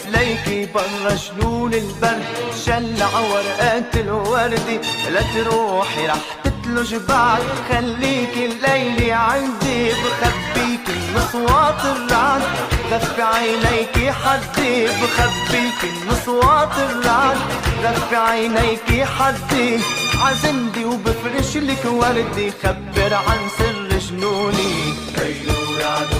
ليكي برا جنون البرد، شلع ورقات الوردي لا تروحي رح تتلج بعد، خليكي الليلة عندي بخبيكي من اصوات الرعد، غفي عينيكي حدي بخبيكي من اصوات الرعد، غفي عينيكي حدي عزندي وبفرش لك وردي، خبر عن سر جنوني ليل ورعد